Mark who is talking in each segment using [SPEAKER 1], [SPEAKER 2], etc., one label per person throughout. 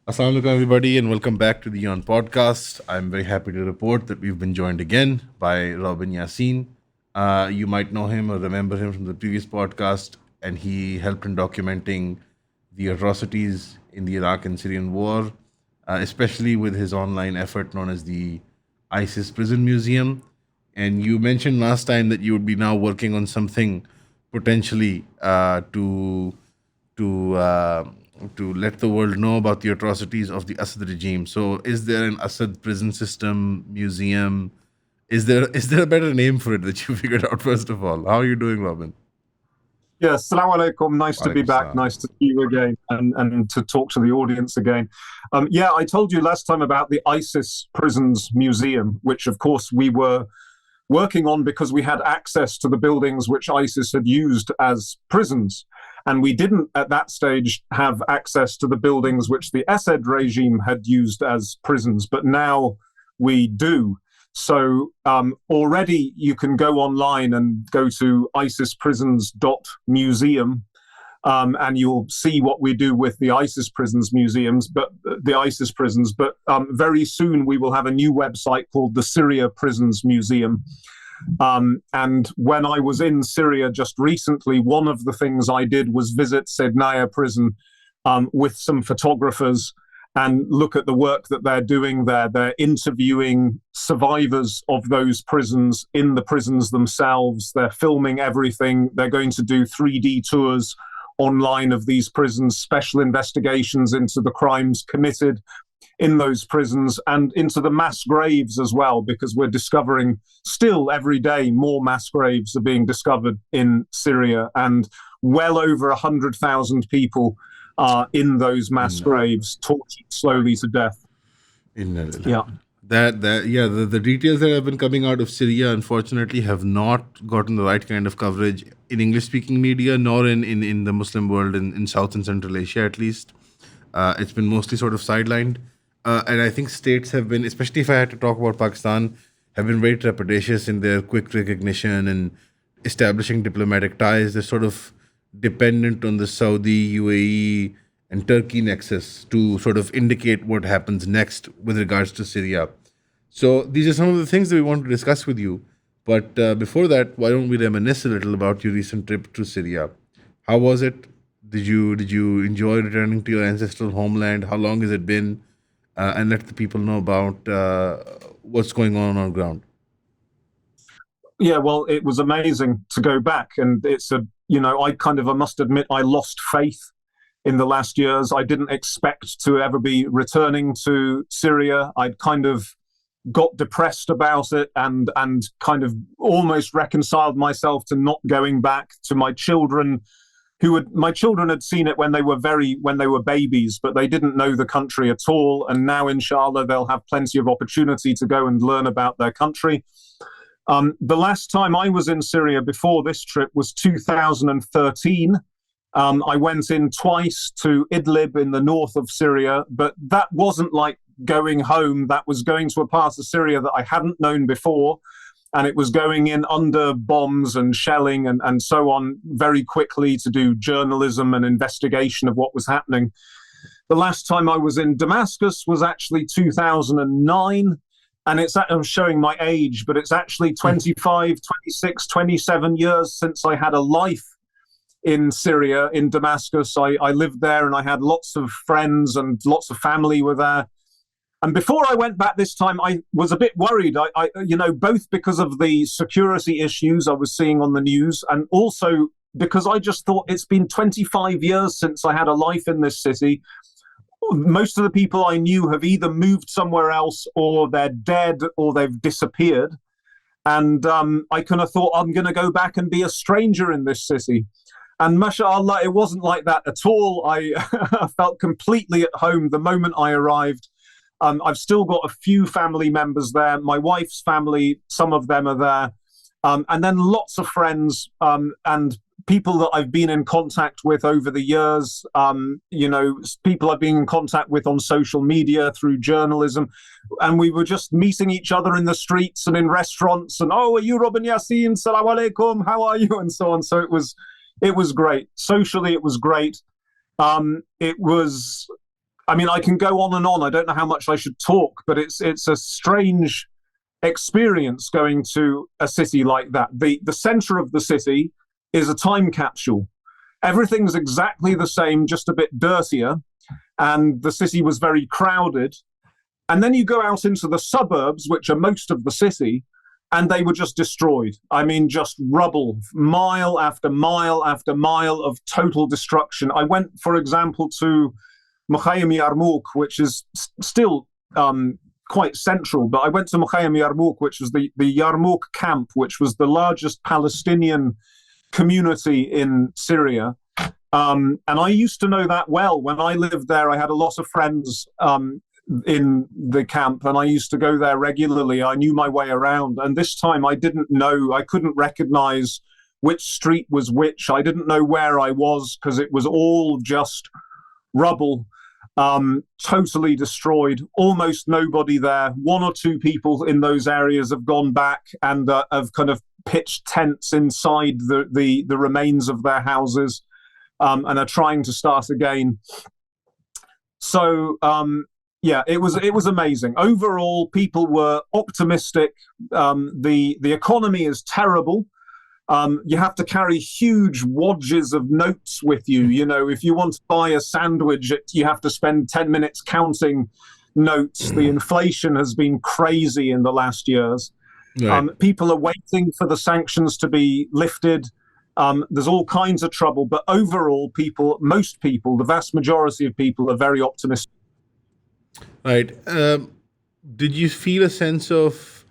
[SPEAKER 1] Assalamu alaikum, everybody, and welcome back to the Yon podcast. I'm very happy to report that we've been joined again by Robin Yassin. You might know him or remember him from the previous podcast, and he helped in documenting the atrocities in the Iraq and Syrian war, especially with his online effort known as the ISIS Prison Museum. And you mentioned last time that you would be now working on something potentially to to let the world know about the atrocities of the Assad regime. So, is there an Assad prison system museum? Is there a better name for it that you figured out? First of all, how are you doing, Robin?
[SPEAKER 2] Yes, Assalamu alaikum. Nice to be
[SPEAKER 1] Walaikum
[SPEAKER 2] back.
[SPEAKER 1] salam.
[SPEAKER 2] Nice to see you again and to talk to the audience again. Yeah, I told you last time about the ISIS Prisons Museum, which of course we were working on because we had access to the buildings which ISIS had used as prisons. And we didn't at that stage have access to the buildings which the Assad regime had used as prisons, but now we do. So already you can go online and go to isisprisons.museum, and you'll see what we do with the ISIS prisons museums, but the ISIS prisons. But very soon we will have a new website called the Syria Prisons Museum. And when I was in Syria just recently, one of the things I did was visit Sednaya prison with some photographers and look at the work that they're doing there. They're interviewing survivors of those prisons in the prisons themselves. They're filming everything. They're going to do 3D tours online of these prisons, special investigations into the crimes committed in those prisons and into the mass graves as well, because we're discovering still every day more mass graves are being discovered in Syria, and well over 100,000 people are in those mass
[SPEAKER 1] Inna
[SPEAKER 2] graves, tortured slowly to death.
[SPEAKER 1] Inna lillahi.
[SPEAKER 2] Yeah.
[SPEAKER 1] That yeah, the details that have been coming out of Syria unfortunately have not gotten the right kind of coverage in English speaking media, nor in the Muslim world in South and Central Asia at least. It's been mostly sort of sidelined. And I think states have been, especially if I had to talk about Pakistan, have been very trepidatious in their quick recognition and establishing diplomatic ties. They're sort of dependent on the Saudi, UAE, and Turkey nexus to sort of indicate what happens next with regards to Syria. So these are some of the things that we want to discuss with you. But before that, why don't we reminisce a little about your recent trip to Syria? How was it? Did you enjoy returning to your ancestral homeland? How long has it been? And let the people know about what's going on ground.
[SPEAKER 2] Yeah, well, it was amazing to go back. And I must admit, I lost faith in the last years. I didn't expect to ever be returning to Syria. I'd kind of got depressed about it and kind of almost reconciled myself to not going back to my children my children had seen it when they were babies, but they didn't know the country at all. And now, inshallah, they'll have plenty of opportunity to go and learn about their country. The last time I was in Syria before this trip was 2013. I went in twice to Idlib in the north of Syria, but that wasn't like going home. That was going to a part of Syria that I hadn't known before. And it was going in under bombs and shelling and so on very quickly to do journalism and investigation of what was happening. The last time I was in Damascus was actually 2009. And I'm showing my age, but it's actually 25, 26, 27 years since I had a life in Syria, in Damascus. I lived there and I had lots of friends and lots of family were there. And before I went back this time, I was a bit worried. Both because of the security issues I was seeing on the news, and also because I just thought it's been 25 years since I had a life in this city. Most of the people I knew have either moved somewhere else, or they're dead, or they've disappeared. And I kind of thought I'm going to go back and be a stranger in this city. And mashallah, it wasn't like that at all. I felt completely at home the moment I arrived. I've still got a few family members there. My wife's family, some of them are there. And then lots of friends and people that I've been in contact with over the years, people I've been in contact with on social media, through journalism. And we were just meeting each other in the streets and in restaurants. And, oh, are you Robin Yassin? Salam alaikum. How are you? And so on. So it was great. Socially, it was great. It was I mean, I can go on and on. I don't know how much I should talk, but it's a strange experience going to a city like that. The center of the city is a time capsule. Everything's exactly the same, just a bit dirtier, and the city was very crowded. And then you go out into the suburbs, which are most of the city, and they were just destroyed. I mean, just rubble, mile after mile after mile of total destruction. I went, for example, to Mukhayyam Yarmouk, which is still quite central, but I went to Mukhayyam Yarmouk, which was the Yarmouk camp, which was the largest Palestinian community in Syria. And I used to know that well. When I lived there, I had a lot of friends in the camp, and I used to go there regularly. I knew my way around. And this time I didn't know, I couldn't recognize which street was which. I didn't know where I was because it was all just rubble, totally destroyed, almost nobody there. One or two people in those areas have gone back and have kind of pitched tents inside the remains of their houses, and are trying to start again. So yeah, it was amazing. Overall, people were optimistic. The economy is terrible. You have to carry huge wadges of notes with you. You know, if you want to buy a sandwich, you have to spend 10 minutes counting notes. The inflation has been crazy in the last years. Right. People are waiting for the sanctions to be lifted. There's all kinds of trouble, but overall, most people, the vast majority of people are very optimistic.
[SPEAKER 1] Right. Did you feel a sense of,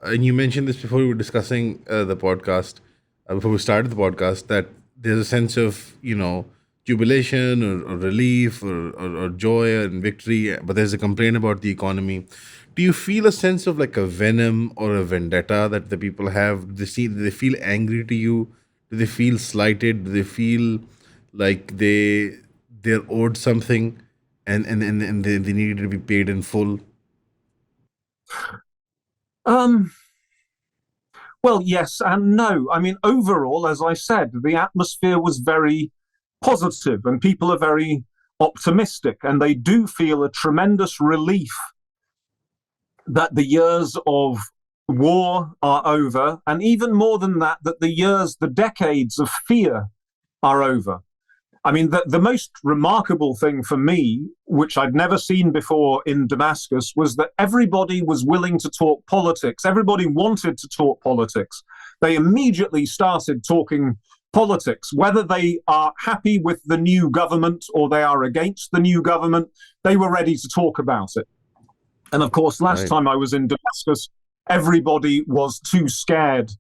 [SPEAKER 1] and you mentioned this before we were discussing the podcast, before we started the podcast, that there's a sense of, jubilation or relief or joy and victory, but there's a complaint about the economy. Do you feel a sense of like a venom or a vendetta that the people have? Do they feel angry to you? Do they feel slighted? Do they feel like they're owed something and they needed to be paid in full?
[SPEAKER 2] Well, yes and no. I mean, overall, as I said, the atmosphere was very positive and people are very optimistic, and they do feel a tremendous relief that the years of war are over, and even more than that, that the decades of fear are over. I mean, the most remarkable thing for me, which I'd never seen before in Damascus, was that everybody was willing to talk politics. Everybody wanted to talk politics. They immediately started talking politics. Whether they are happy with the new government or they are against the new government, they were ready to talk about it. And of course, last time I was in Damascus, everybody was too scared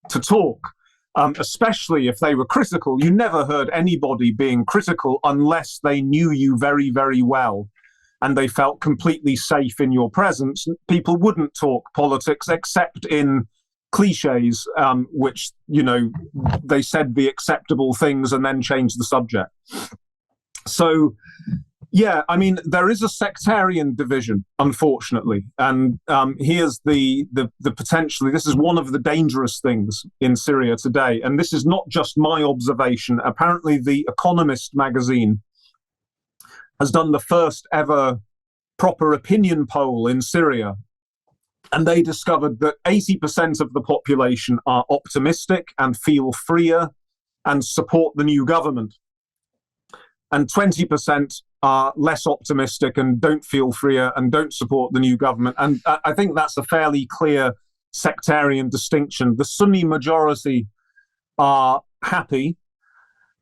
[SPEAKER 2] to talk. Especially if they were critical. You never heard anybody being critical unless they knew you very, very well and they felt completely safe in your presence. People wouldn't talk politics except in cliches, which, they said the acceptable things and then changed the subject. So, yeah, I mean, there is a sectarian division, unfortunately, and here's the potentially, this is one of the dangerous things in Syria today, and this is not just my observation. Apparently, The Economist magazine has done the first ever proper opinion poll in Syria, and they discovered that 80% of the population are optimistic and feel freer and support the new government, and 20% are less optimistic and don't feel freer and don't support the new government. And I think that's a fairly clear sectarian distinction. The Sunni majority are happy.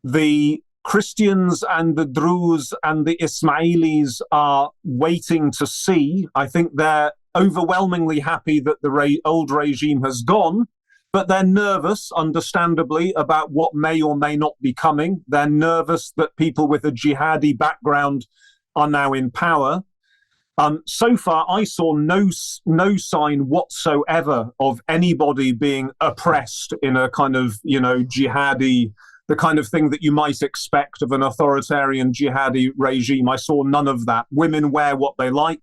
[SPEAKER 2] The Christians and the Druze and the Ismailis are waiting to see. I think they're overwhelmingly happy that the old regime has gone, but they're nervous, understandably, about what may or may not be coming. They're nervous that people with a jihadi background are now in power. So far, I saw no sign whatsoever of anybody being oppressed in a kind of, jihadi, the kind of thing that you might expect of an authoritarian jihadi regime. I saw none of that. Women wear what they like,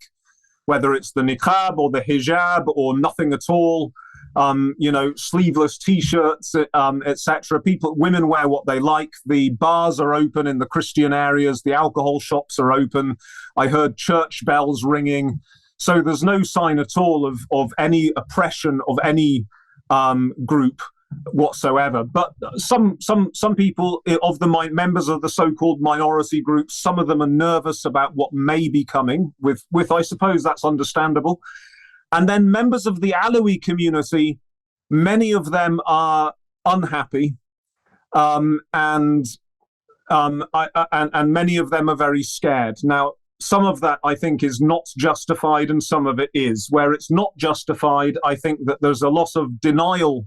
[SPEAKER 2] whether it's the niqab or the hijab or nothing at all. sleeveless T-shirts, etc. Women wear what they like. The bars are open in the Christian areas. The alcohol shops are open. I heard church bells ringing. So there's no sign at all of any oppression of any group whatsoever. But some people of the members of the so-called minority groups, some of them are nervous about what may be coming. With I suppose that's understandable. And then members of the Alawi community, many of them are unhappy, and many of them are very scared. Now, some of that I think is not justified, and some of it is. Where it's not justified, I think that there's a lot of denial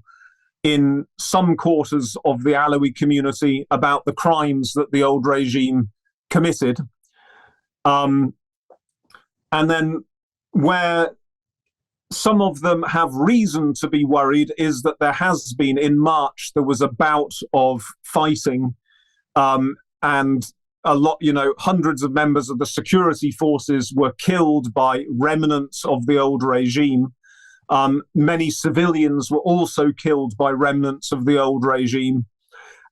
[SPEAKER 2] in some quarters of the Alawi community about the crimes that the old regime committed. And then where some of them have reason to be worried is that there has been, in March, there was a bout of fighting, and a lot, hundreds of members of the security forces were killed by remnants of the old regime. Many civilians were also killed by remnants of the old regime.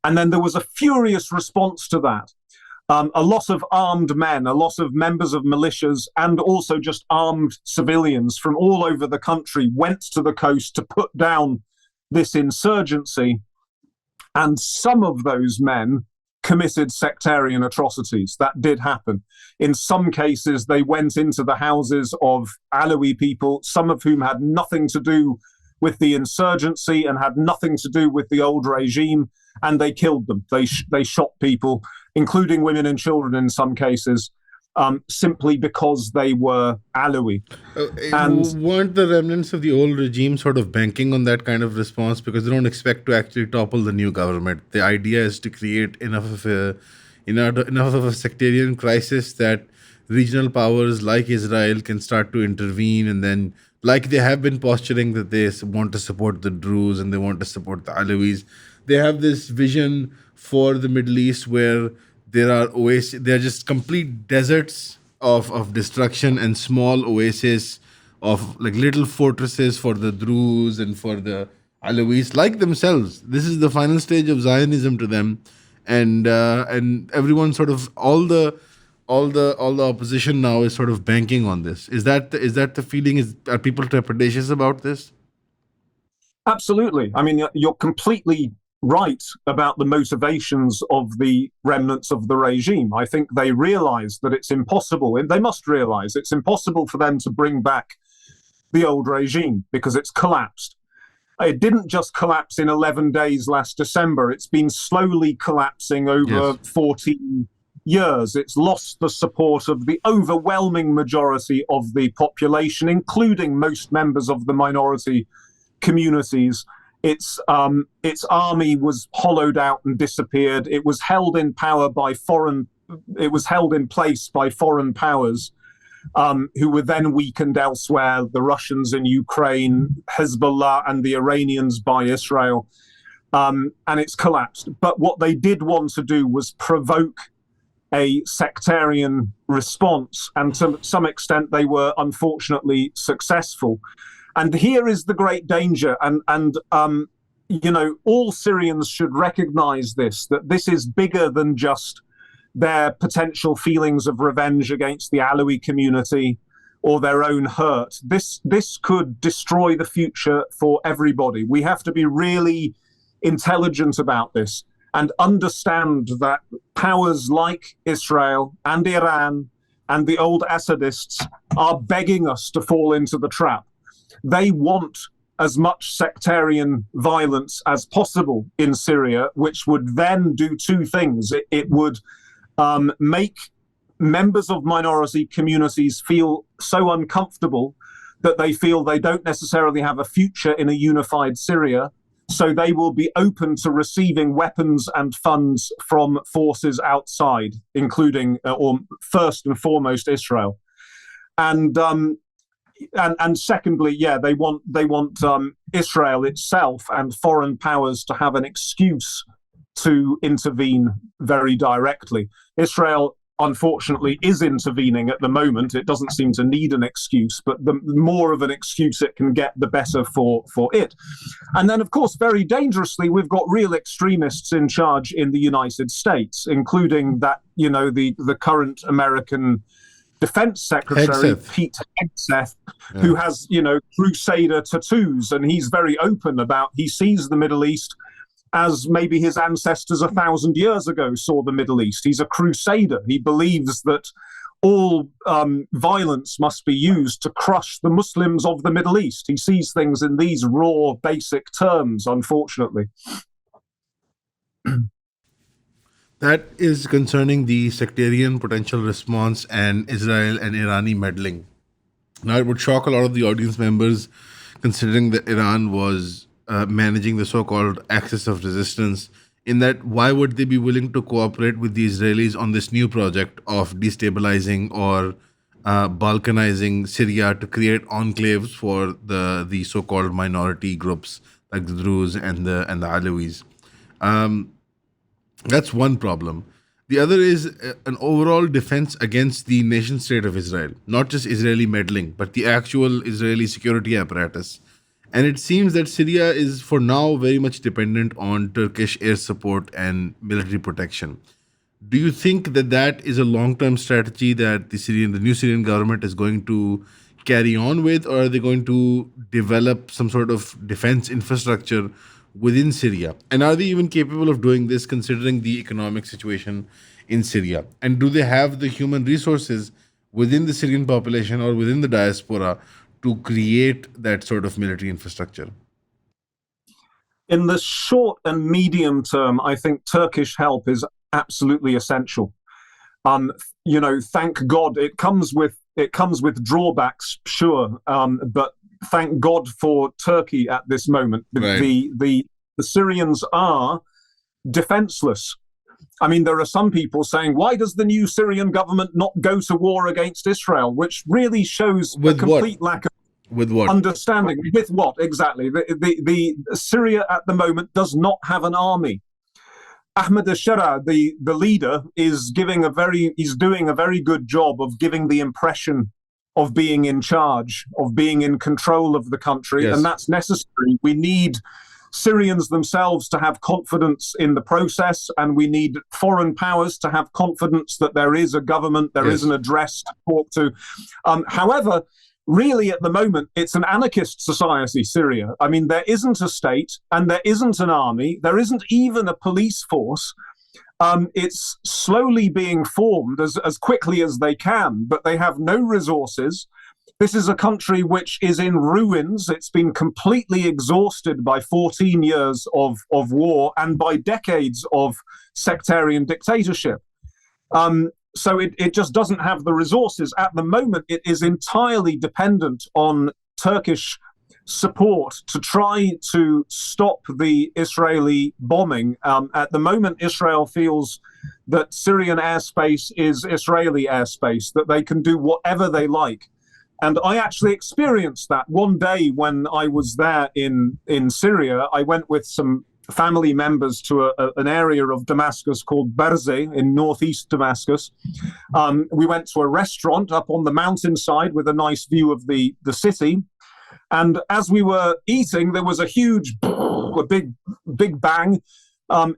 [SPEAKER 2] And then there was a furious response to that. A lot of armed men, a lot of members of militias, and also just armed civilians from all over the country went to the coast to put down this insurgency. And some of those men committed sectarian atrocities. That did happen. In some cases, they went into the houses of Alawi people, some of whom had nothing to do with the insurgency and had nothing to do with the old regime, and they killed them. They shot people, including women and children in some cases, simply because they were Alawi.
[SPEAKER 1] And weren't the remnants of the old regime sort of banking on that kind of response, because they don't expect to actually topple the new government? The idea is to create enough of a sectarian crisis that regional powers like Israel can start to intervene, and then, like they have been posturing that they want to support the Druze and they want to support the Alawis, they have this vision for the Middle East where there are oases, they are just complete deserts of destruction, and small oases of like little fortresses for the Druze and for the Alawis, like themselves. This is the final stage of Zionism to them, and everyone sort of all the opposition now is sort of banking on this. Is that the feeling? Are people trepidatious about this?
[SPEAKER 2] Absolutely. I mean, you're completely right about the motivations of the remnants of the regime. I think they realize that it's impossible, and they must realize it's impossible for them to bring back the old regime because it's collapsed. It didn't just collapse in 11 days last December. It's been slowly collapsing over 14 years. It's lost the support of the overwhelming majority of the population, including most members of the minority communities. Its army was hollowed out and disappeared. It was held in place by foreign powers, who were then weakened elsewhere, the Russians in Ukraine, Hezbollah, and the Iranians by Israel. And it's collapsed. But what they did want to do was provoke a sectarian response, and to some extent they were unfortunately successful. And here is the great danger, and all Syrians should recognize this, that this is bigger than just their potential feelings of revenge against the Alawi community or their own hurt. This could destroy the future for everybody. We have to be really intelligent about this and understand that powers like Israel and Iran and the old Assadists are begging us to fall into the trap. They want as much sectarian violence as possible in Syria, which would then do two things. It would make members of minority communities feel so uncomfortable that they feel they don't necessarily have a future in a unified Syria. So they will be open to receiving weapons and funds from forces outside, including, or first and foremost, Israel. And secondly, they want Israel itself and foreign powers to have an excuse to intervene very directly. Israel unfortunately is intervening at the moment. It doesn't seem to need an excuse, but the more of an excuse it can get, the better for it. And then, of course, very dangerously, we've got real extremists in charge in the United States, including that, the current American Defense Secretary,
[SPEAKER 1] Hegseth.
[SPEAKER 2] Pete Hegseth, who
[SPEAKER 1] Yeah.
[SPEAKER 2] has, crusader tattoos. And he's very open about, he sees the Middle East as maybe his ancestors 1,000 years ago saw the Middle East. He's a crusader. He believes that all violence must be used to crush the Muslims of the Middle East. He sees things in these raw, basic terms, unfortunately.
[SPEAKER 1] That is concerning the sectarian potential response and Israel and Irani meddling. Now, it would shock a lot of the audience members, considering that Iran was managing the so called axis of resistance. In that, why would they be willing to cooperate with the Israelis on this new project of destabilizing or balkanizing Syria to create enclaves for the so called minority groups like the Druze and the Alawis? Um, that's one problem. The other is an overall defense against the nation state of Israel, not just Israeli meddling, but the actual Israeli security apparatus. And it seems that Syria is, for now, very much dependent on Turkish air support and military protection. Do you think that that is a long-term strategy that the new Syrian government is going to carry on with, or are they going to develop some sort of defense infrastructure within Syria? And are they even capable of doing this, considering the economic situation in Syria? And do they have the human resources within the Syrian population or within the diaspora to create that sort of military infrastructure?
[SPEAKER 2] In the short and medium term, I think Turkish help is absolutely essential. Thank God it comes with drawbacks, sure, but thank God for Turkey at this moment.
[SPEAKER 1] Right.
[SPEAKER 2] The Syrians are defenseless. I mean, there are some people saying, why does the new Syrian government not go to war against Israel? Which really shows a
[SPEAKER 1] With what?
[SPEAKER 2] complete lack of
[SPEAKER 1] With what?
[SPEAKER 2] understanding. With what exactly? The Syria at the moment does not have an army. Ahmed al-Shara, the leader, is doing a very good job of giving the impression of being in charge, of being in control of the country, and
[SPEAKER 1] Yes.
[SPEAKER 2] that's necessary. We need Syrians themselves to have confidence in the process, and we need foreign powers to have confidence that there is a government, there is
[SPEAKER 1] Yes.
[SPEAKER 2] an address to talk to. However, really at the moment, it's an anarchist society, Syria. I mean, there isn't a state and there isn't an army, there isn't even a police force. It's slowly being formed as quickly as they can, but they have no resources. This is a country which is in ruins. It's been completely exhausted by 14 years of war and by decades of sectarian dictatorship. So it just doesn't have the resources. At the moment, it is entirely dependent on Turkish support to try to stop the Israeli bombing. At the moment, Israel feels that Syrian airspace is Israeli airspace, that they can do whatever they like. And I actually experienced that one day when I was there in Syria. I went with some family members to an area of Damascus called Berzeh in northeast Damascus. We went to a restaurant up on the mountainside with a nice view of the city. And as we were eating, there was a big bang.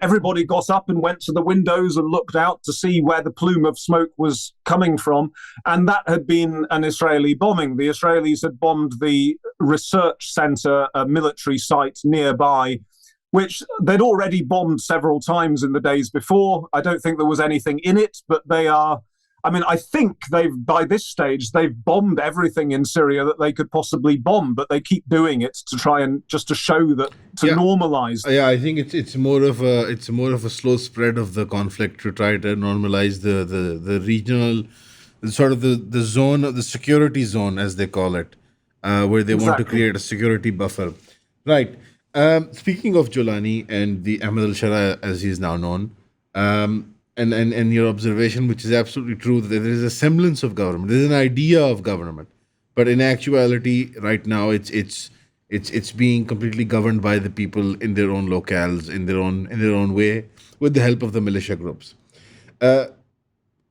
[SPEAKER 2] Everybody got up and went to the windows and looked out to see where the plume of smoke was coming from. And that had been an Israeli bombing. The Israelis had bombed the research center, a military site nearby, which they'd already bombed several times in the days before. I don't think there was anything in it, but I think by this stage, they've bombed everything in Syria that they could possibly bomb, but they keep doing it to try and just to show that, to
[SPEAKER 1] Yeah.
[SPEAKER 2] normalize.
[SPEAKER 1] Yeah, I think it's more of a slow spread of the conflict to try to normalize the regional, sort of the zone, the security zone as they call it, where they want to
[SPEAKER 2] Exactly.
[SPEAKER 1] create a security buffer. Right. Speaking of Jolani and the Ahmed al-Shara, as he is now known, and your observation, which is absolutely true, that there is a semblance of government, there is an idea of government, but in actuality, right now, it's being completely governed by the people in their own locales, in their own way, with the help of the militia groups.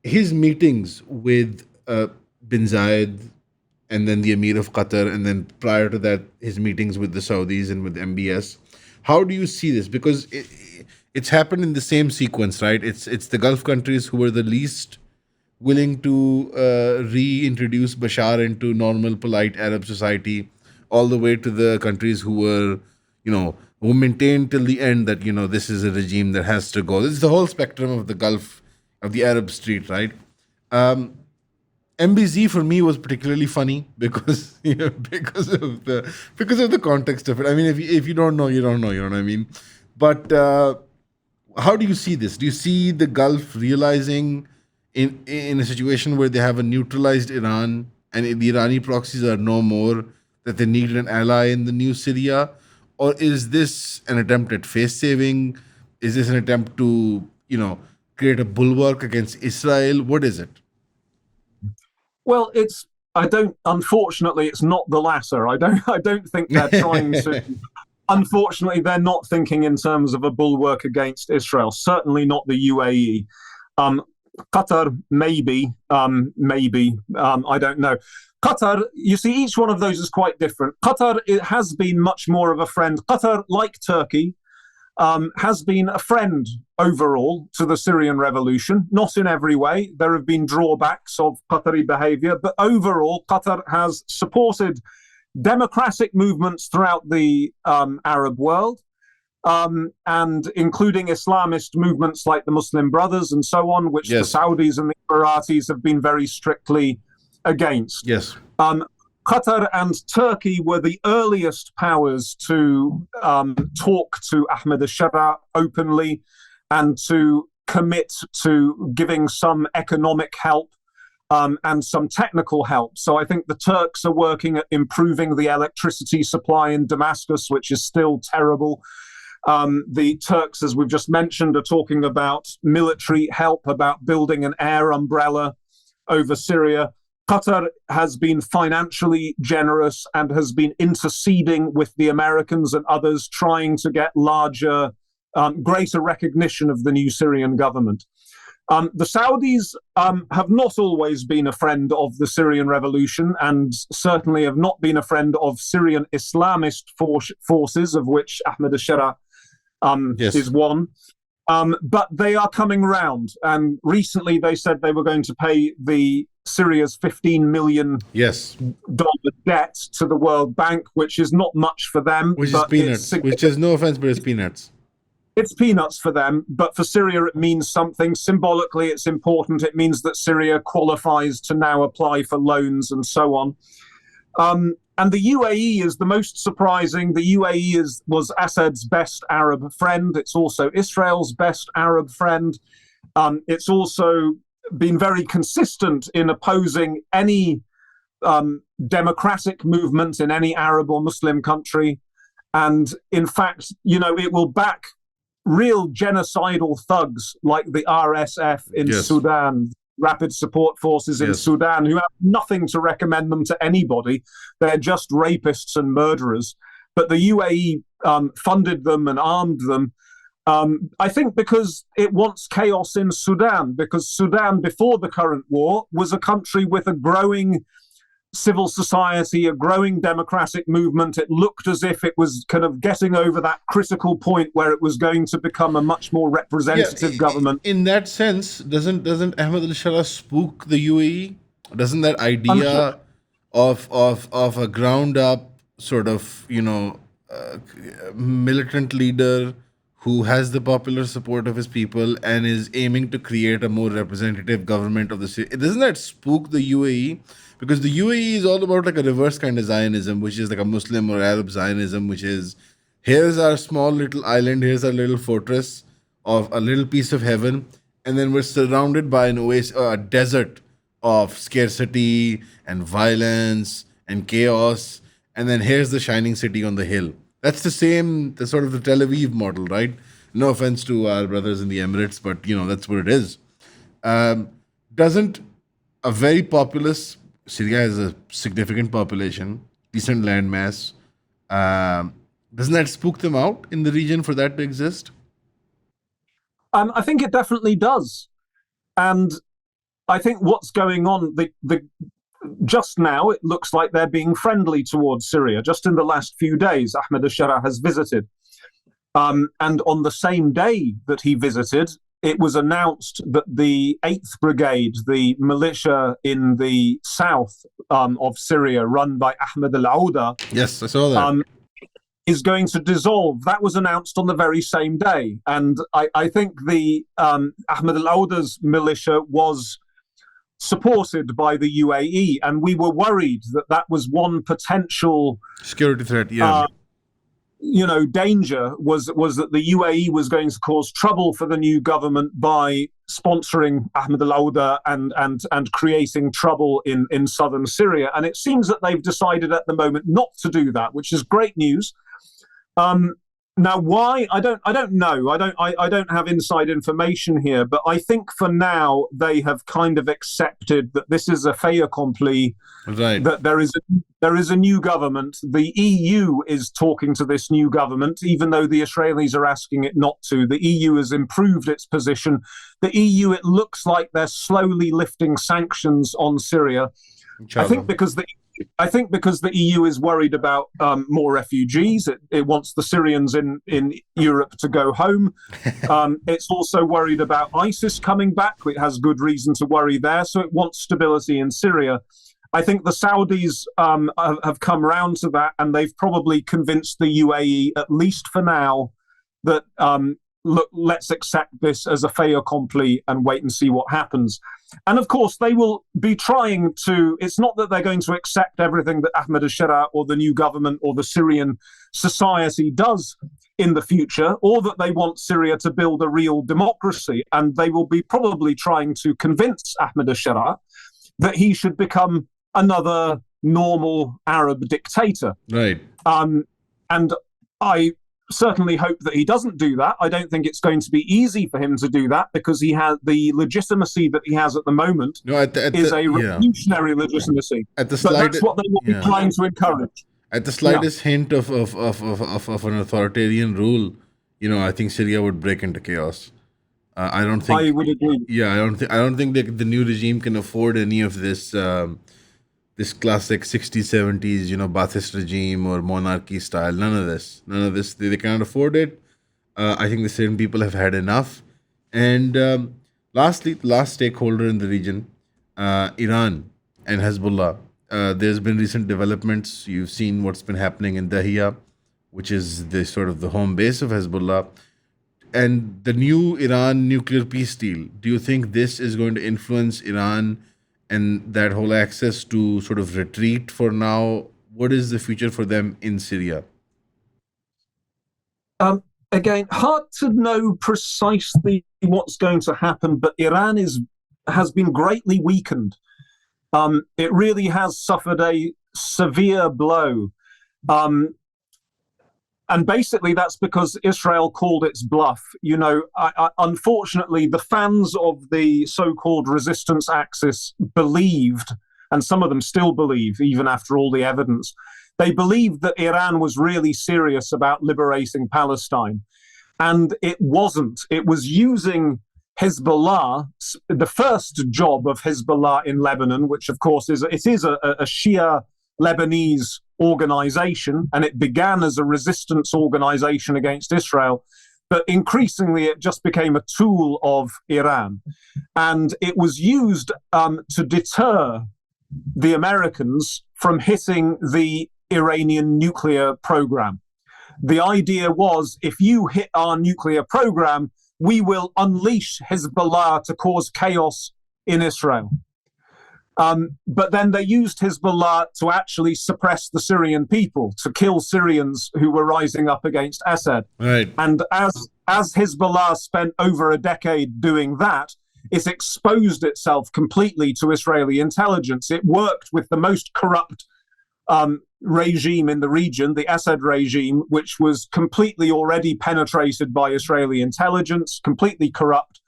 [SPEAKER 1] his meetings with bin Zayed and then the Emir of Qatar, and then prior to that, his meetings with the Saudis and with MBS. How do you see this? Because it's happened in the same sequence, right? It's the Gulf countries who were the least willing to reintroduce Bashar into normal, polite Arab society, all the way to the countries who were, who maintained till the end that this is a regime that has to go. This is the whole spectrum of the Gulf, of the Arab street, right? MBZ for me was particularly funny because because of the context of it. I mean, if you don't know, you don't know. You know what I mean? But how do you see this? Do you see the Gulf realizing in a situation where they have a neutralized Iran and the Irani proxies are no more, that they need an ally in the new Syria, or is this an attempt at face saving? Is this an attempt to create a bulwark against Israel? What is it?
[SPEAKER 2] Well, unfortunately, it's not the latter. I don't think they're trying to. Unfortunately, they're not thinking in terms of a bulwark against Israel. Certainly not the UAE. Qatar, maybe. I don't know. Qatar, you see, each one of those is quite different. Qatar, it has been much more of a friend. Qatar, like Turkey, has been a friend overall to the Syrian revolution, not in every way. There have been drawbacks of Qatari behavior, but overall, Qatar has supported democratic movements throughout the Arab world, and including Islamist movements like the Muslim Brothers and so on, which the
[SPEAKER 1] Yes.
[SPEAKER 2] Saudis and the Emiratis have been very strictly against.
[SPEAKER 1] Yes.
[SPEAKER 2] Qatar and Turkey were the earliest powers to talk to Ahmed al-Shara openly and to commit to giving some economic help and some technical help. So I think the Turks are working at improving the electricity supply in Damascus, which is still terrible. The Turks, as we've just mentioned, are talking about military help, about building an air umbrella over Syria. Qatar has been financially generous and has been interceding with the Americans and others, trying to get greater recognition of the new Syrian government. The Saudis have not always been a friend of the Syrian revolution, and certainly have not been a friend of Syrian Islamist forces, of which Ahmed al-Shara
[SPEAKER 1] Yes.
[SPEAKER 2] is one. But they are coming round, and recently they said they were going to pay Syria's $15 million
[SPEAKER 1] Yes.
[SPEAKER 2] debt to the World Bank, which is not much for them.
[SPEAKER 1] Which is
[SPEAKER 2] but
[SPEAKER 1] peanuts. Which is, no offense, but it's peanuts.
[SPEAKER 2] It's peanuts for them, but for Syria it means something. Symbolically, it's important. It means that Syria qualifies to now apply for loans and so on. And the UAE is the most surprising. The UAE was Assad's best Arab friend. It's also Israel's best Arab friend. It's also been very consistent in opposing any democratic movement in any Arab or Muslim country. And in fact, it will back real genocidal thugs like the RSF in
[SPEAKER 1] Yes.
[SPEAKER 2] Sudan, Rapid Support Forces in
[SPEAKER 1] Yes.
[SPEAKER 2] Sudan, who have nothing to recommend them to anybody. They're just rapists and murderers. But the UAE funded them and armed them. I think because it wants chaos in Sudan, because Sudan, before the current war, was a country with a growing civil society, a growing democratic movement. It looked as if it was kind of getting over that critical point where it was going to become a much more representative government.
[SPEAKER 1] In that sense, doesn't Ahmed al-Shara spook the UAE? Doesn't that idea of a ground up sort of militant leader who has the popular support of his people and is aiming to create a more representative government of the city, doesn't that spook the UAE? Because the UAE is all about like a reverse kind of Zionism, which is like a Muslim or Arab Zionism, which is, here's our small little island, here's our little fortress of a little piece of heaven, and then we're surrounded by an oasis, a desert of scarcity and violence and chaos, and then here's the shining city on the hill. That's the sort of the Tel Aviv model, right? No offense to our brothers in the Emirates, but that's what it is. Doesn't a very populous Syria has a significant population, decent land mass. Doesn't that spook them out in the region for that to exist?
[SPEAKER 2] I think it definitely does. And I think what's going on, just now, it looks like they're being friendly towards Syria. Just in the last few days, Ahmed al-Shara has visited. And on the same day that he visited, it was announced that the 8th Brigade, the militia in the south of Syria, run by Ahmed al-Auda,
[SPEAKER 1] Yes, I saw that.
[SPEAKER 2] is going to dissolve. That was announced on the very same day. And I think the Ahmed al-Auda's militia was supported by the UAE, and we were worried that that was one potential
[SPEAKER 1] security threat. Yeah,
[SPEAKER 2] danger was that the UAE was going to cause trouble for the new government by sponsoring Ahmed al-Auda and creating trouble in southern Syria. And it seems that they've decided at the moment not to do that, which is great news. Now, why? I don't know. I don't have inside information here, but I think for now they have kind of accepted that this is a fait accompli.
[SPEAKER 1] right.
[SPEAKER 2] That there is a new government. The EU is talking to this new government, even though the Israelis are asking it not to. The EU has improved its position. The EU, it looks like they're slowly lifting sanctions on Syria. I think because the EU is worried about more refugees. It wants the Syrians in Europe to go home. It's also worried about ISIS coming back. It has good reason to worry there. So it wants stability in Syria. I think the Saudis have come round to that, and they've probably convinced the UAE, at least for now, that look, let's accept this as a fait accompli and wait and see what happens. And of course, they will be trying to, it's not that they're going to accept everything that Ahmed al-Shara or the new government or the Syrian society does in the future, or that they want Syria to build a real democracy. And they will be probably trying to convince Ahmed al-Shara that he should become another normal Arab dictator.
[SPEAKER 1] Right.
[SPEAKER 2] And I certainly hope that he doesn't do that. I don't think it's going to be easy for him to do that, because he has the legitimacy that he has at the moment is a revolutionary legitimacy.
[SPEAKER 1] At the
[SPEAKER 2] but that's what they will be trying to encourage.
[SPEAKER 1] At the slightest hint of an authoritarian rule, I think Syria would break into chaos. I don't think
[SPEAKER 2] I would agree.
[SPEAKER 1] Yeah, I don't think the new regime can afford any of this this classic 60s, 70s, Ba'athist regime or monarchy style. None of this. They cannot afford it. I think the Syrian people have had enough. And lastly, the last stakeholder in the region, Iran and Hezbollah. There's been recent developments. You've seen what's been happening in Dahiya, which is the sort of the home base of Hezbollah. And the new Iran nuclear peace deal. Do you think this is going to influence Iran and that whole access to sort of retreat for now? What is the future for them in Syria?
[SPEAKER 2] Again, hard to know precisely what's going to happen, but Iran has been greatly weakened. It really has suffered a severe blow. And basically, that's because Israel called its bluff. Unfortunately, the fans of the so-called resistance axis believed, and some of them still believe, even after all the evidence, they believed that Iran was really serious about liberating Palestine. And it wasn't. It was using Hezbollah, the first job of Hezbollah in Lebanon, which of course is a Shia Lebanese organization, and it began as a resistance organization against Israel, but increasingly it just became a tool of Iran, and it was used to deter the Americans from hitting the Iranian nuclear program. The idea was, if you hit our nuclear program, we will unleash Hezbollah to cause chaos in Israel. But then they used Hezbollah to actually suppress the Syrian people, to kill Syrians who were rising up against Assad.
[SPEAKER 1] Right.
[SPEAKER 2] And as Hezbollah spent over a decade doing that, it exposed itself completely to Israeli intelligence. It worked with the most corrupt regime in the region, the Assad regime, which was completely already penetrated by Israeli intelligence, completely corrupt.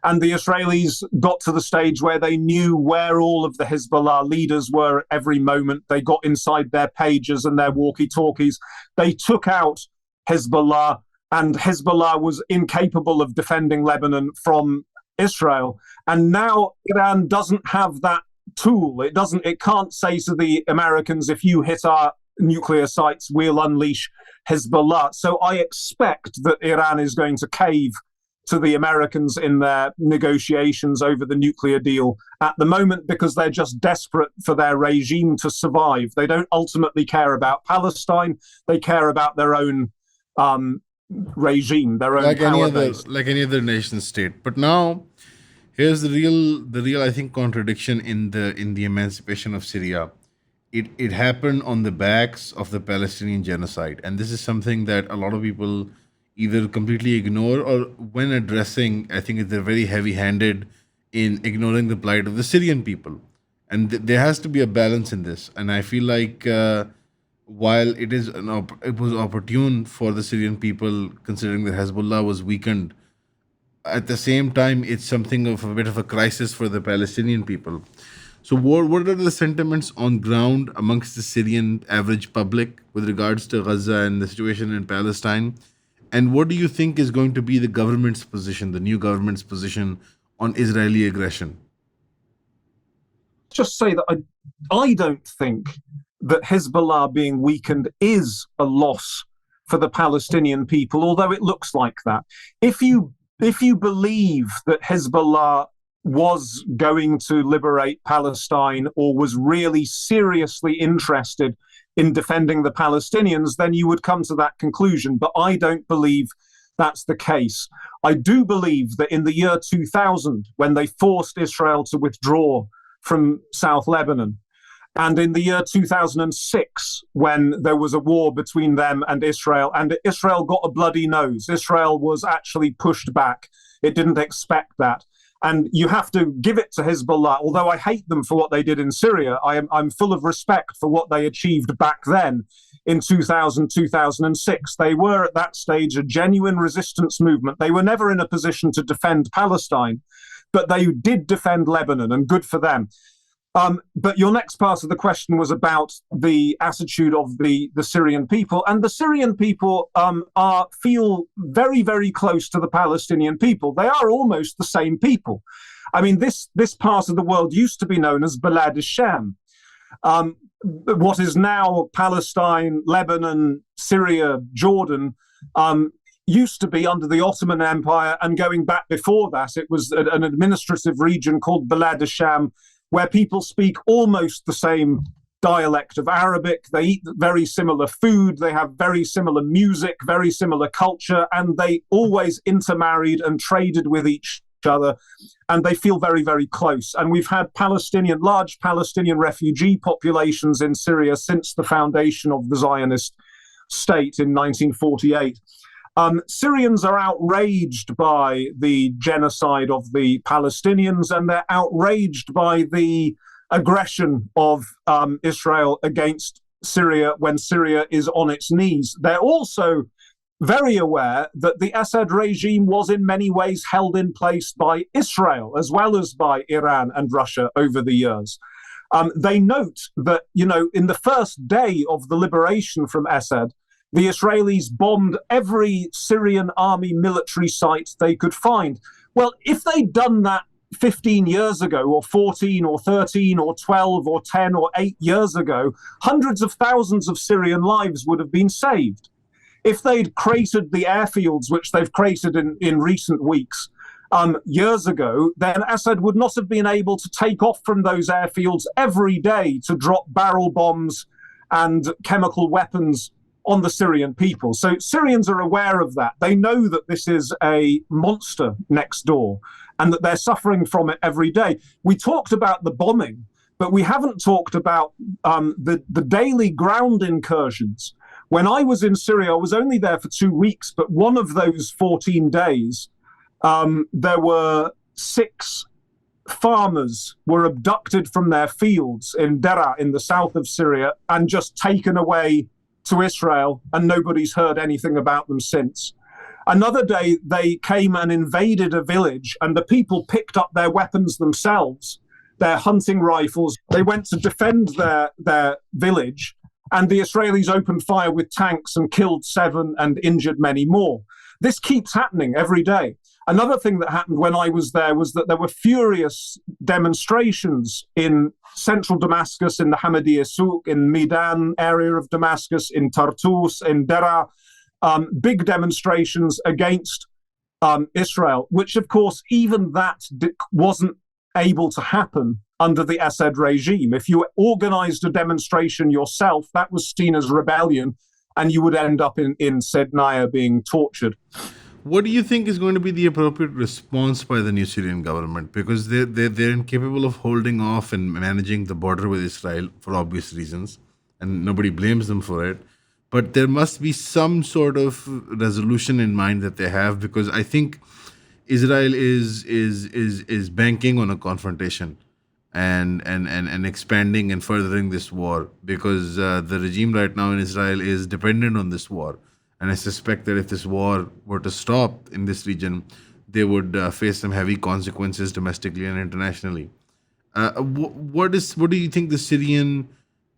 [SPEAKER 2] And the Israelis got to the stage where they knew where all of the Hezbollah leaders were every moment. They got inside their pages and their walkie-talkies. They took out Hezbollah, and Hezbollah was incapable of defending Lebanon from Israel. And now Iran doesn't have that tool. It can't say to the Americans, if you hit our nuclear sites, we'll unleash Hezbollah. So I expect that Iran is going to cave to the Americans in their negotiations over the nuclear deal at the moment, because they're just desperate for their regime to survive. They don't ultimately care about Palestine. They care about their own regime, their own power base.
[SPEAKER 1] Like any other nation state. But now here's the real I think contradiction in the emancipation of Syria. It happened on the backs of the Palestinian genocide, and this is something that a lot of people either completely ignore, or when addressing, I think they're very heavy-handed in ignoring the plight of the Syrian people. And there has to be a balance in this. And I feel like while it was opportune for the Syrian people, considering that Hezbollah was weakened, at the same time, it's something of a bit of a crisis for the Palestinian people. So, what are the sentiments on ground amongst the Syrian average public with regards to Gaza and the situation in Palestine? And what do you think is going to be the government's position, the new government's position on Israeli aggression?
[SPEAKER 2] Just say that I don't think that Hezbollah being weakened is a loss for the Palestinian people, although it looks like that. If you believe that Hezbollah was going to liberate Palestine, or was really seriously interested in defending the Palestinians, then you would come to that conclusion. But I don't believe that's the case. I do believe that in the year 2000, when they forced Israel to withdraw from South Lebanon, and in the year 2006, when there was a war between them and Israel got a bloody nose, Israel was actually pushed back. It didn't expect that. And you have to give it to Hezbollah. Although I hate them for what they did in Syria, I'm full of respect for what they achieved back then in 2000, 2006. They were at that stage a genuine resistance movement. They were never in a position to defend Palestine, but they did defend Lebanon, and good for them. But your next part of the question was about the attitude of the Syrian people. And the Syrian people feel very, very close to the Palestinian people. They are almost the same people. I mean, this part of the world used to be known as Balad al-Sham. What is now Palestine, Lebanon, Syria, Jordan, used to be under the Ottoman Empire, and going back before that, it was an administrative region called Balad al-Sham, where people speak almost the same dialect of Arabic. They eat very similar food, they have very similar music, very similar culture, and they always intermarried and traded with each other, and they feel very, very close. And we've had large Palestinian refugee populations in Syria since the foundation of the Zionist state in 1948. Syrians are outraged by the genocide of the Palestinians, and they're outraged by the aggression of Israel against Syria when Syria is on its knees. They're also very aware that the Assad regime was in many ways held in place by Israel as well as by Iran and Russia over the years. They note that, in the first day of the liberation from Assad, the Israelis bombed every Syrian army military site they could find. Well, if they'd done that 15 years ago, or 14, or 13, or 12, or 10, or 8 years ago, hundreds of thousands of Syrian lives would have been saved. If they'd created the airfields, which they've created in recent weeks, years ago, then Assad would not have been able to take off from those airfields every day to drop barrel bombs and chemical weapons on the Syrian people. So Syrians are aware of that. They know that this is a monster next door and that they're suffering from it every day. We talked about the bombing, but we haven't talked about the daily ground incursions. When I was in Syria, I was only there for 2 weeks, but one of those 14 days, there were 6 farmers were abducted from their fields in Deraa in the south of Syria and just taken away to Israel, and nobody's heard anything about them since. Another day, they came and invaded a village, and the people picked up their weapons themselves, their hunting rifles. They went to defend their village, and the Israelis opened fire with tanks and killed 7 and injured many more. This keeps happening every day. Another thing that happened when I was there was that there were furious demonstrations in central Damascus, in the Hamadiya Souk, in Medan area of Damascus, in Tartus, in Dera, big demonstrations against Israel, which of course even that wasn't able to happen under the Assad regime. If you organized a demonstration yourself, that was seen as rebellion, and you would end up in Sednaya being tortured.
[SPEAKER 1] What do you think is going to be the appropriate response by the new Syrian government? Because they're incapable of holding off and managing the border with Israel for obvious reasons, and nobody blames them for it. But there must be some sort of resolution in mind that they have, because I think Israel is banking on a confrontation and expanding and furthering this war, because the regime right now in Israel is dependent on this war. And I suspect that if this war were to stop in this region, they would face some heavy consequences domestically and internationally. What do you think the Syrian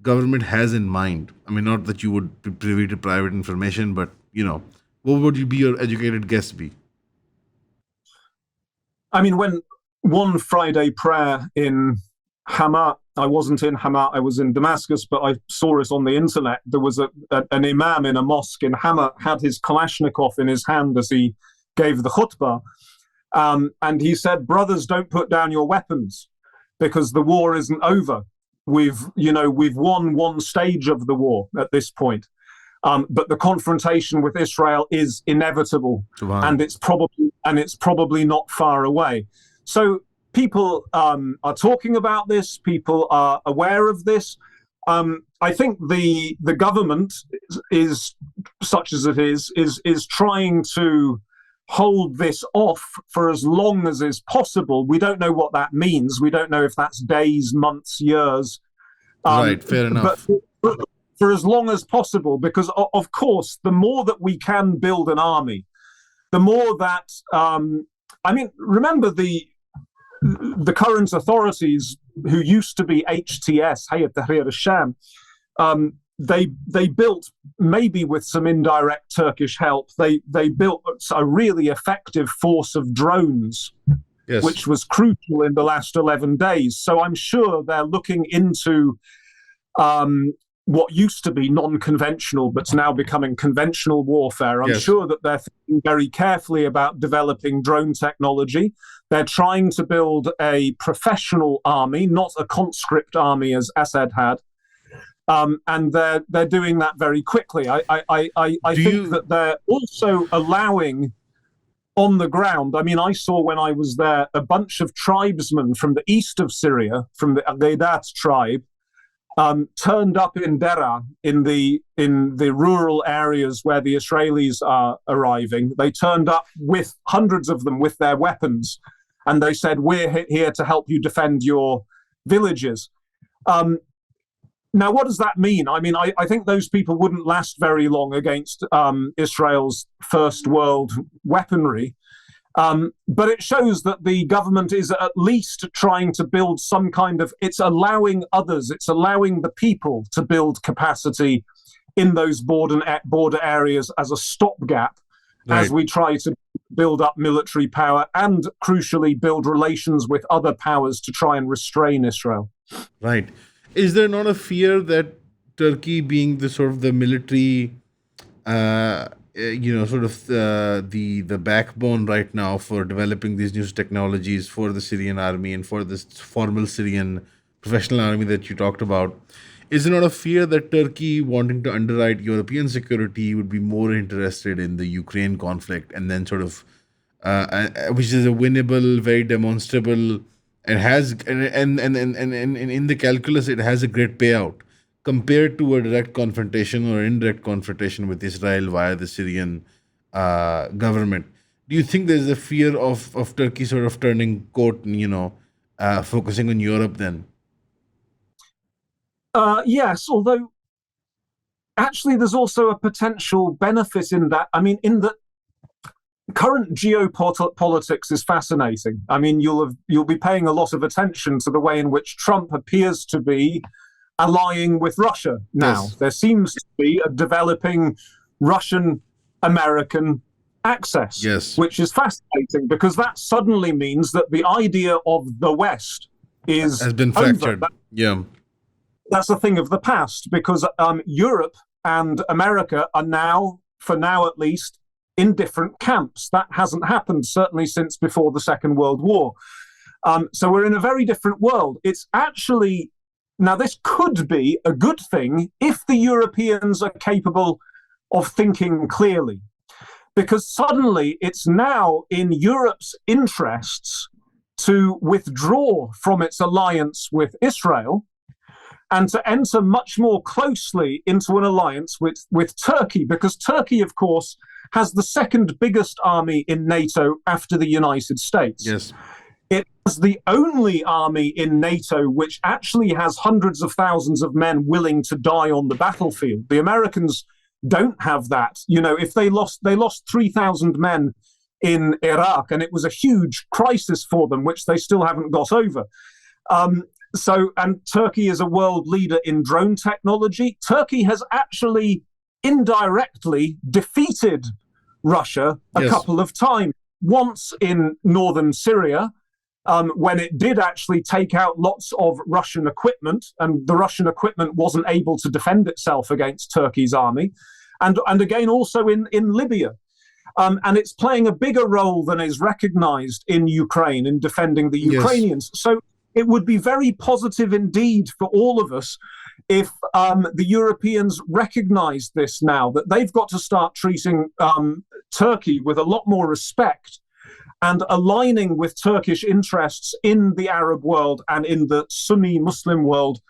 [SPEAKER 1] government has in mind? I mean, not that you would be privy to private information, but what would you be your educated guess be?
[SPEAKER 2] I mean, when one Friday prayer in Hama, I wasn't in Hama, I was in Damascus, but I saw it on the internet. There was an imam in a mosque in Hama, had his Kalashnikov in his hand as he gave the khutbah. And he said, brothers, don't put down your weapons because the war isn't over. We've won one stage of the war at this point. But the confrontation with Israel is inevitable, and it's probably not far away. So people are talking about this. People are aware of this. I think the government is, such as it is trying to hold this off for as long as is possible. We don't know what that means. We don't know if that's days, months, years.
[SPEAKER 1] Right, fair enough.
[SPEAKER 2] But for as long as possible, because of course, the more that we can build an army, the more that remember the current authorities, who used to be HTS, Hayat Tahrir al-Sham, they built, maybe with some indirect Turkish help, they built a really effective force of drones, yes, which was crucial in the last 11 days. So I'm sure they're looking into what used to be non-conventional, but's now becoming conventional warfare. I'm sure that they're thinking very carefully about developing drone technology. They're trying to build a professional army, not a conscript army as Assad had. And they're doing that very quickly. I think that they're also allowing on the ground. I mean, I saw when I was there a bunch of tribesmen from the east of Syria, from the Ghaidat tribe, turned up in Dera, in the rural areas where the Israelis are arriving. They turned up with hundreds of them with their weapons, and they said, "We're here to help you defend your villages." Now, what does that mean? I mean, I think those people wouldn't last very long against Israel's first world weaponry. But it shows that the government is at least trying to build some kind of, it's allowing others, it's allowing the people to build capacity in those border areas as a stopgap, right, as we try to build up military power and, crucially, build relations with other powers to try and restrain Israel.
[SPEAKER 1] Right. Is there not a fear that Turkey, being the sort of the military the backbone right now for developing these new technologies for the Syrian army and for this formal Syrian professional army that you talked about, is there not a fear that Turkey, wanting to underwrite European security, would be more interested in the Ukraine conflict, and then sort of, which is a winnable, very demonstrable, and has and in the calculus it has a great payout, compared to a direct confrontation or indirect confrontation with Israel via the Syrian government? Do you think there's a fear of Turkey sort of turning court and, focusing on Europe then?
[SPEAKER 2] Yes, although actually there's also a potential benefit in that. I mean, in the current geopolitics is fascinating. I mean, you'll be paying a lot of attention to the way in which Trump appears to be allying with Russia now. Yes. There seems to be a developing Russian-American access,
[SPEAKER 1] Yes.
[SPEAKER 2] which is fascinating because that suddenly means that the idea of the West is
[SPEAKER 1] Has been
[SPEAKER 2] over.
[SPEAKER 1] fractured. Yeah.
[SPEAKER 2] That's a thing of the past because Europe and America are now, for now at least, in different camps. That hasn't happened certainly since before the Second World War. So we're in a very different world. It's actually, now this could be a good thing if the Europeans are capable of thinking clearly, because suddenly it's now in Europe's interests to withdraw from its alliance with Israel and to enter much more closely into an alliance with Turkey, because Turkey, of course, has the second biggest army in NATO after the United States.
[SPEAKER 1] Yes.
[SPEAKER 2] It is the only army in NATO which actually has hundreds of thousands of men willing to die on the battlefield. The Americans don't have that. You know, if they lost 3,000 men in Iraq, and it was a huge crisis for them, which they still haven't got over. And Turkey is a world leader in drone technology. Turkey has actually indirectly defeated Russia a couple of times. Once in northern Syria, when it did actually take out lots of Russian equipment, and the Russian equipment wasn't able to defend itself against Turkey's army. And again, also in Libya. And it's playing a bigger role than is recognized in Ukraine in defending the Ukrainians. So it would be very positive indeed for all of us if the Europeans recognize this now, that they've got to start treating Turkey with a lot more respect and aligning with Turkish interests in the Arab world and in the Sunni Muslim world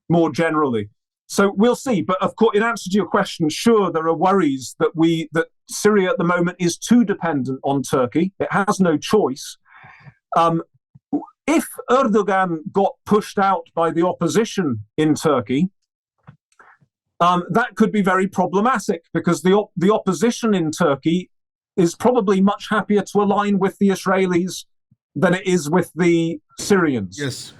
[SPEAKER 2] more generally. So we'll see. But of course, in answer to your question, sure, there are worries that Syria at the moment is too dependent on Turkey. It has no choice. If Erdogan got pushed out by the opposition in Turkey, that could be very problematic because the opposition in Turkey is probably much happier to align with the Israelis than it is with the Syrians.
[SPEAKER 1] Yes.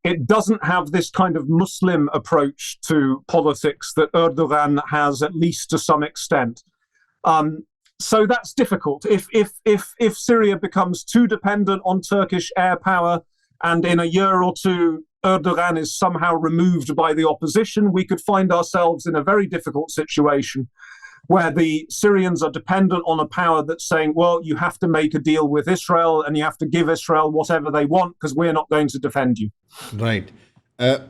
[SPEAKER 2] It doesn't have this kind of Muslim approach to politics that Erdogan has, at least to some extent. So that's difficult. If Syria becomes too dependent on Turkish air power, and in a year or two Erdogan is somehow removed by the opposition, we could find ourselves in a very difficult situation where the Syrians are dependent on a power that's saying, well, you have to make a deal with Israel and you have to give Israel whatever they want because we're not going to defend you.
[SPEAKER 1] Right.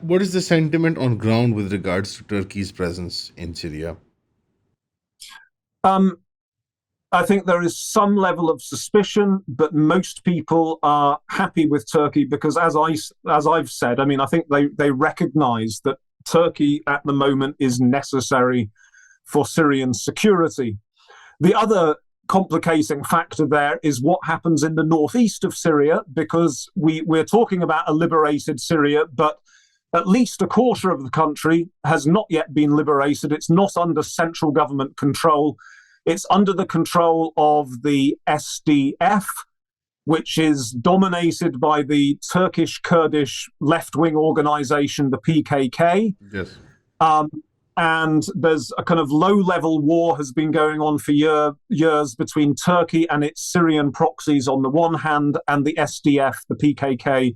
[SPEAKER 1] What is the sentiment on ground with regards to Turkey's presence in Syria?
[SPEAKER 2] I think there is some level of suspicion, but most people are happy with Turkey because, as I've said, I mean, I think they recognize that Turkey at the moment is necessary for Syrian security. The other complicating factor there is what happens in the northeast of Syria, because we're talking about a liberated Syria, but at least a quarter of the country has not yet been liberated. It's not under central government control. It's under the control of the SDF, which is dominated by the Turkish Kurdish left-wing organization, the PKK.
[SPEAKER 1] Yes.
[SPEAKER 2] And there's a kind of low-level war has been going on for years between Turkey and its Syrian proxies on the one hand and the SDF, the PKK,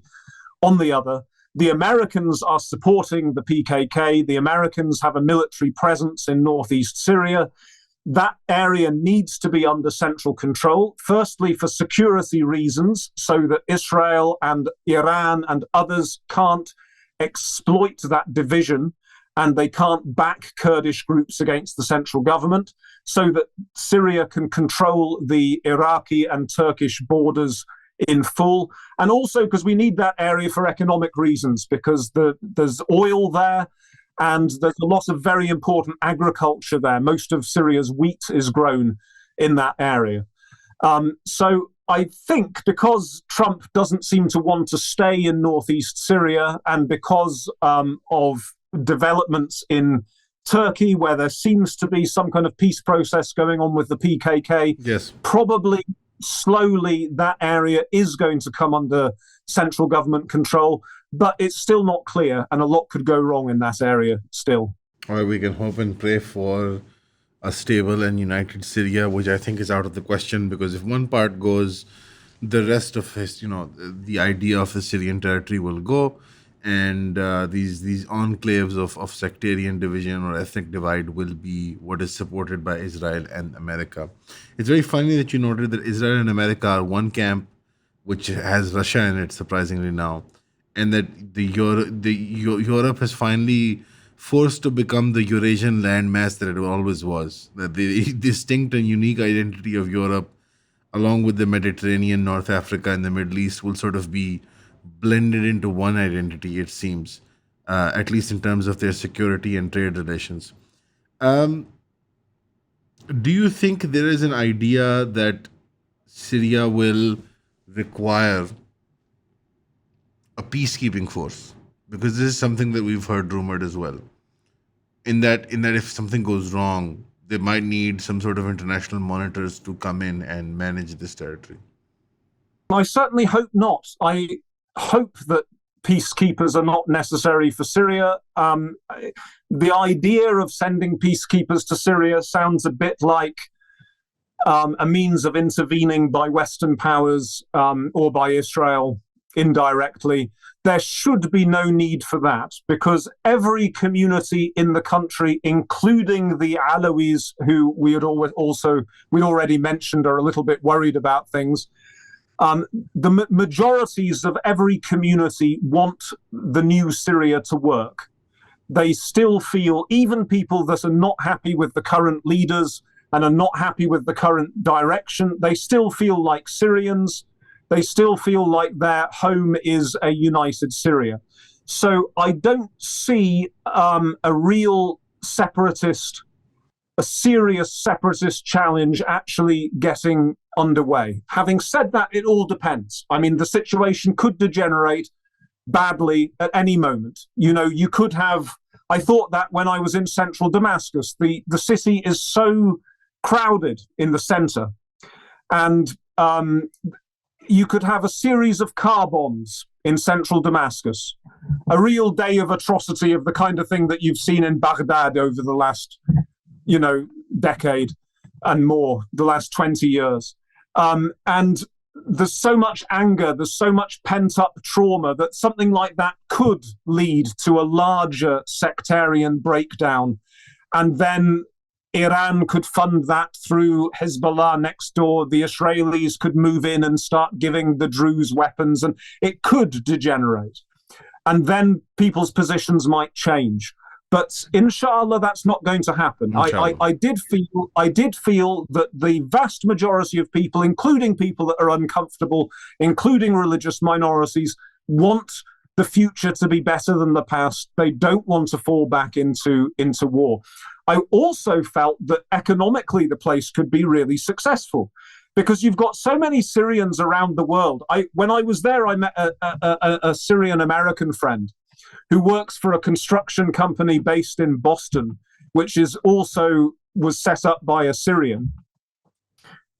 [SPEAKER 2] on the other. The Americans are supporting the PKK. The Americans have a military presence in northeast Syria. That area needs to be under central control, firstly for security reasons, so that Israel and Iran and others can't exploit that division and they can't back Kurdish groups against the central government, so that Syria can control the Iraqi and Turkish borders in full. And also because we need that area for economic reasons, because there's oil there and there's a lot of very important agriculture there. Most of Syria's wheat is grown in that area. So I think because Trump doesn't seem to want to stay in northeast Syria, and because of developments in Turkey, where there seems to be some kind of peace process going on with the PKK,
[SPEAKER 1] yes,
[SPEAKER 2] probably slowly that area is going to come under central government control, but it's still not clear, and a lot could go wrong in that area still.
[SPEAKER 1] Or we can hope and pray for a stable and united Syria, which I think is out of the question, because if one part goes, the rest of his, the idea of the Syrian territory will go, and these enclaves of sectarian division or ethnic divide will be what is supported by Israel and America. It's very funny that you noted that Israel and America are one camp, which has Russia in it, surprisingly now, and that Europe has finally forced to become the Eurasian landmass that it always was. That the distinct and unique identity of Europe, along with the Mediterranean, North Africa, and the Middle East, will sort of be blended into one identity. It seems, at least in terms of their security and trade relations. Um, do you think there is an idea that Syria will require a peacekeeping force? Because this is something that we've heard rumored as well. In that if something goes wrong, they might need some sort of international monitors to come in and manage this territory.
[SPEAKER 2] I certainly hope not. I hope that peacekeepers are not necessary for Syria. The idea of sending peacekeepers to Syria sounds a bit like a means of intervening by Western powers or by Israel indirectly. There should be no need for that, because every community in the country, including the Alawis, who we already mentioned, are a little bit worried about things. The majorities of every community want the new Syria to work. They still feel, even people that are not happy with the current leaders and are not happy with the current direction, they still feel like Syrians. They still feel like their home is a united Syria. So I don't see a real separatist, a serious separatist challenge actually getting underway. Having said that, it all depends. I mean, the situation could degenerate badly at any moment. You could have, I thought that when I was in central Damascus, the city is so crowded in the center, and you could have a series of car bombs in central Damascus, a real day of atrocity of the kind of thing that you've seen in Baghdad over the last, decade and more, the last 20 years. And there's so much anger, there's so much pent-up trauma that something like that could lead to a larger sectarian breakdown. And then Iran could fund that through Hezbollah next door. The Israelis could move in and start giving the Druze weapons, and it could degenerate. And then people's positions might change. But inshallah, that's not going to happen. I did feel that the vast majority of people, including people that are uncomfortable, including religious minorities, want the future to be better than the past. They don't want to fall back into war. I also felt that economically the place could be really successful, because you've got so many Syrians around the world. When I was there, I met a Syrian American friend who works for a construction company based in Boston, which was set up by a Syrian.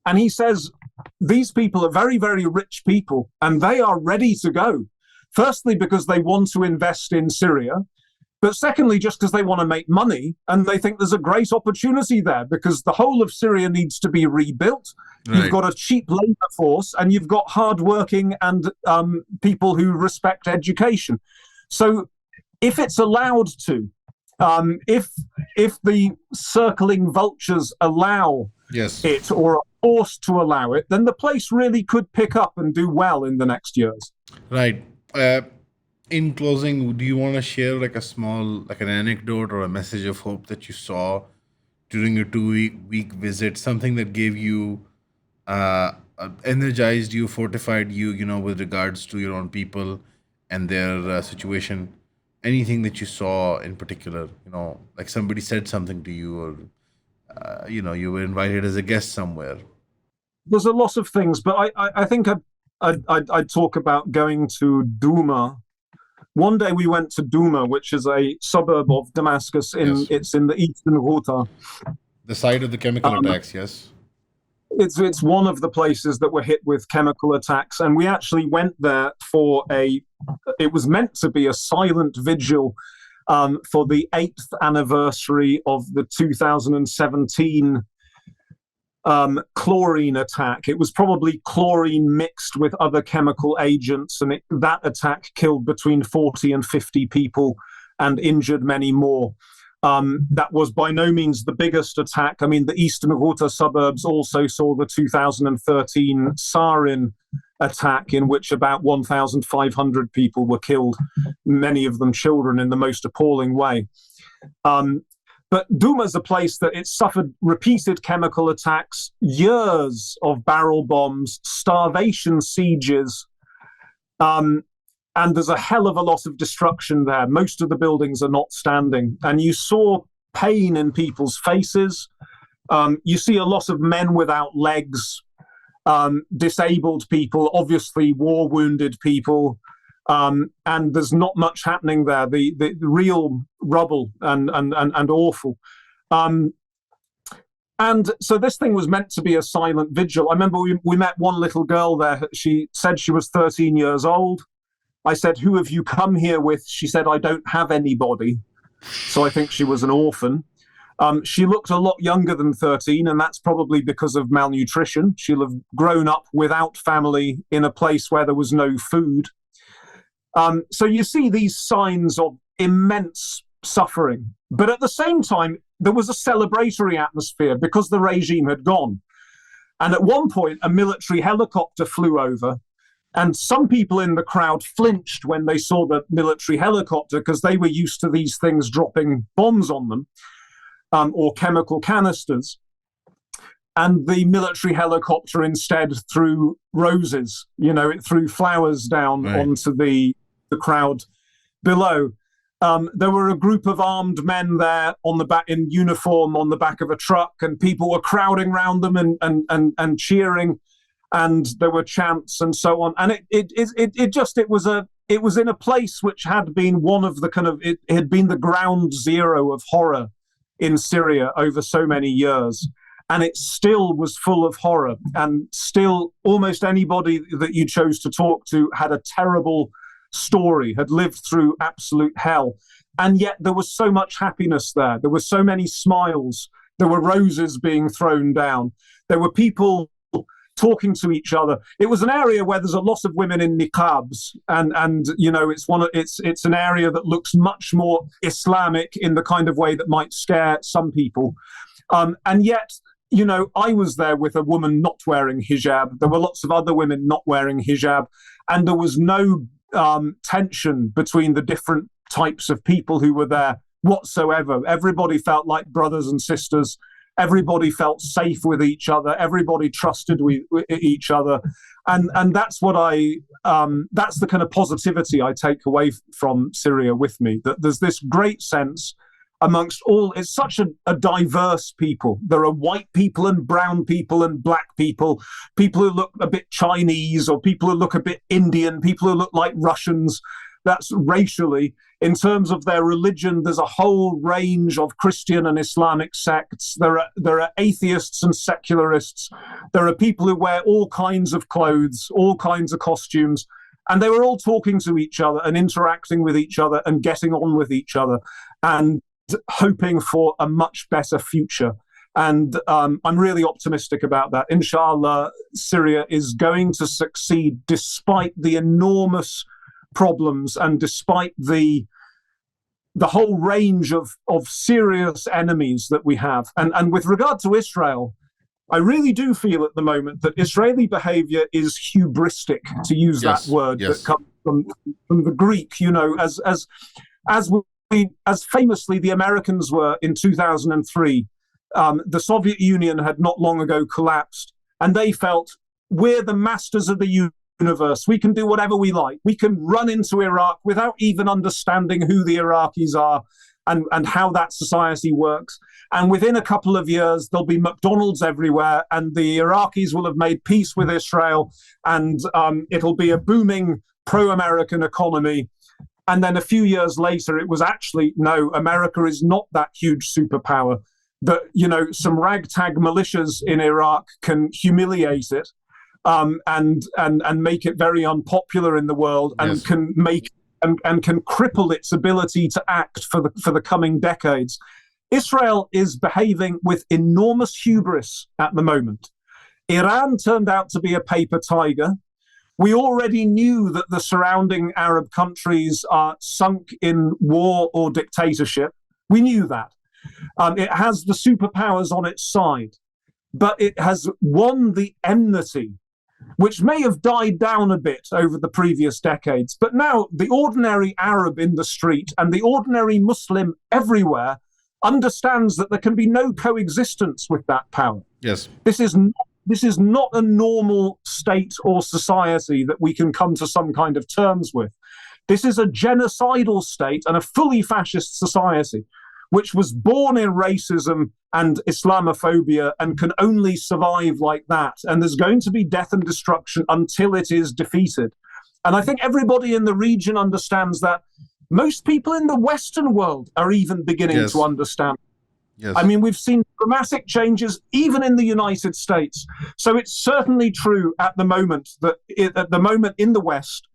[SPEAKER 2] And he says, these people are very, very rich people, and they are ready to go. Firstly, because they want to invest in Syria, but secondly, just because they want to make money, and they think there's a great opportunity there, because the whole of Syria needs to be rebuilt. Right. You've got a cheap labor force, and you've got hardworking and people who respect education. So if it's allowed to, if the circling vultures allow it, or are forced to allow it, then the place really could pick up and do well in the next years.
[SPEAKER 1] Right. In closing, do you want to share like an anecdote or a message of hope that you saw during your 2-week visit? Something that gave you, energized you, fortified you, with regards to your own people and their situation. Anything that you saw in particular, like somebody said something to you, or you were invited as a guest somewhere.
[SPEAKER 2] There's a lot of things, but I think I'd talk about going to Douma. One day we went to Douma, which is a suburb of Damascus. It's in the eastern Ghouta.
[SPEAKER 1] The site of the chemical attacks, yes.
[SPEAKER 2] It's one of the places that were hit with chemical attacks, and we actually went there for it was meant to be a silent vigil for the 8th anniversary of the 2017 chlorine attack. It was probably chlorine mixed with other chemical agents, and that attack killed between 40 and 50 people and injured many more. That was by no means the biggest attack. I mean, the eastern Ghouta suburbs also saw the 2013 sarin attack, in which about 1,500 people were killed, many of them children, in the most appalling way. But Douma is a place that it suffered repeated chemical attacks, years of barrel bombs, starvation sieges, and there's a hell of a lot of destruction there. Most of the buildings are not standing. And you saw pain in people's faces. You see a lot of men without legs, disabled people, obviously war-wounded people. And there's not much happening there. The real rubble and awful. And so this thing was meant to be a silent vigil. I remember we met one little girl there. She said she was 13 years old. I said, "Who have you come here with?" She said, "I don't have anybody." So I think she was an orphan. She looked a lot younger than 13, and that's probably because of malnutrition. She'll have grown up without family in a place where there was no food. So you see these signs of immense suffering. But at the same time, there was a celebratory atmosphere because the regime had gone. And at one point, a military helicopter flew over, and some people in the crowd flinched when they saw the military helicopter because they were used to these things dropping bombs on them, or chemical canisters. And the military helicopter instead threw roses, it threw flowers down onto the crowd below. There were a group of armed men there on the back in uniform on the back of a truck, and people were crowding around them and cheering, and there were chants and so on. And it was in a place which had been one of the it had been the ground zero of horror in Syria over so many years. And it still was full of horror, and still almost anybody that you chose to talk to had a terrible story, had lived through absolute hell. And yet there was so much happiness there. There were so many smiles. There were roses being thrown down. There were people talking to each other. It was an area where there's a lot of women in niqabs, and it's an area that looks much more Islamic in the kind of way that might scare some people. And yet, I was there with a woman not wearing hijab. There were lots of other women not wearing hijab, and there was no tension between the different types of people who were there whatsoever. Everybody felt like brothers and sisters. Everybody felt safe with each other. Everybody trusted with each other. And that's what that's the kind of positivity I take away from Syria with me, that there's this great sense amongst all, it's such a diverse people. There are white people and brown people and black people, people who look a bit Chinese, or people who look a bit Indian, people who look like Russians. That's racially. In terms of their religion, there's a whole range of Christian and Islamic sects. There are atheists and secularists. There are people who wear all kinds of clothes, all kinds of costumes, and they were all talking to each other and interacting with each other and getting on with each other and hoping for a much better future. And I'm really optimistic about that. Inshallah, Syria is going to succeed despite the enormous problems and despite the whole range of serious enemies that we have. And with regard to Israel, I really do feel at the moment that Israeli behavior is hubristic, to use that word that comes from the Greek, as famously the Americans were in 2003. The Soviet Union had not long ago collapsed, and they felt, we're the masters of the universe. We can do whatever we like. We can run into Iraq without even understanding who the Iraqis are and how that society works. And within a couple of years, there'll be McDonald's everywhere, and the Iraqis will have made peace with Israel, and it'll be a booming pro-American economy. And then a few years later, it was actually, no, America is not that huge superpower. That, some ragtag militias in Iraq can humiliate it, and make it very unpopular in the world, and can make and can cripple its ability to act for the coming decades. Israel is behaving with enormous hubris at the moment. Iran turned out to be a paper tiger. We already knew that the surrounding Arab countries are sunk in war or dictatorship. We knew that. It has the superpowers on its side, but it has won the enmity, which may have died down a bit over the previous decades. But now the ordinary Arab in the street and the ordinary Muslim everywhere understands that there can be no coexistence with that power.
[SPEAKER 1] Yes.
[SPEAKER 2] This is not a normal state or society that we can come to some kind of terms with. This is a genocidal state and a fully fascist society, which was born in racism and Islamophobia and can only survive like that. And there's going to be death and destruction until it is defeated. And I think everybody in the region understands that. Most people in the Western world are even beginning to understand.
[SPEAKER 1] Yes.
[SPEAKER 2] I mean, we've seen dramatic changes even in the United States. So it's certainly true at the moment that in the West,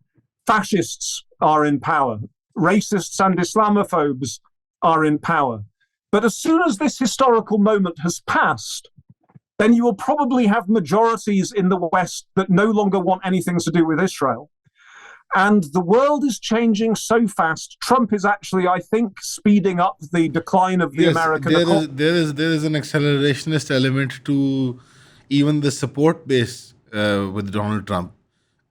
[SPEAKER 2] fascists are in power. Racists and Islamophobes are in power. But as soon as this historical moment has passed, then you will probably have majorities in the West that no longer want anything to do with Israel. And the world is changing so fast. Trump is actually, I think, speeding up the decline of the American economy.
[SPEAKER 1] There is an accelerationist element to even the support base with Donald Trump.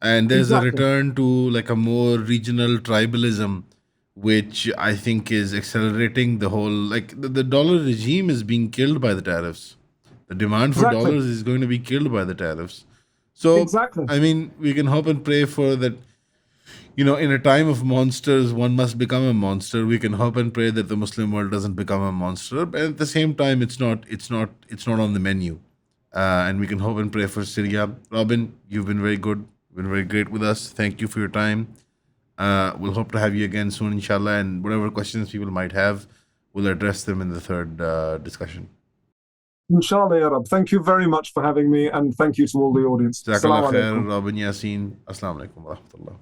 [SPEAKER 1] And there's a return to like a more regional tribalism, which I think is accelerating the whole, like the dollar regime is being killed by the tariffs. The demand for dollars is going to be killed by the tariffs. So, I mean, we can hope and pray for that. You know, in a time of monsters, one must become a monster. We can hope and pray that the Muslim world doesn't become a monster. But at the same time, it's not on the menu. And we can hope and pray for Syria. Robin, you've been very good, been very great with us. Thank you for your time. We'll hope to have you again soon, inshallah. And whatever questions people might have, we'll address them in the third discussion.
[SPEAKER 2] Inshallah, Ya Rab. Thank you very much for having me, and thank you to all the audience.
[SPEAKER 1] Jazakallah khair, Robin Yassin. Assalamu alaikum wa rahmatullah.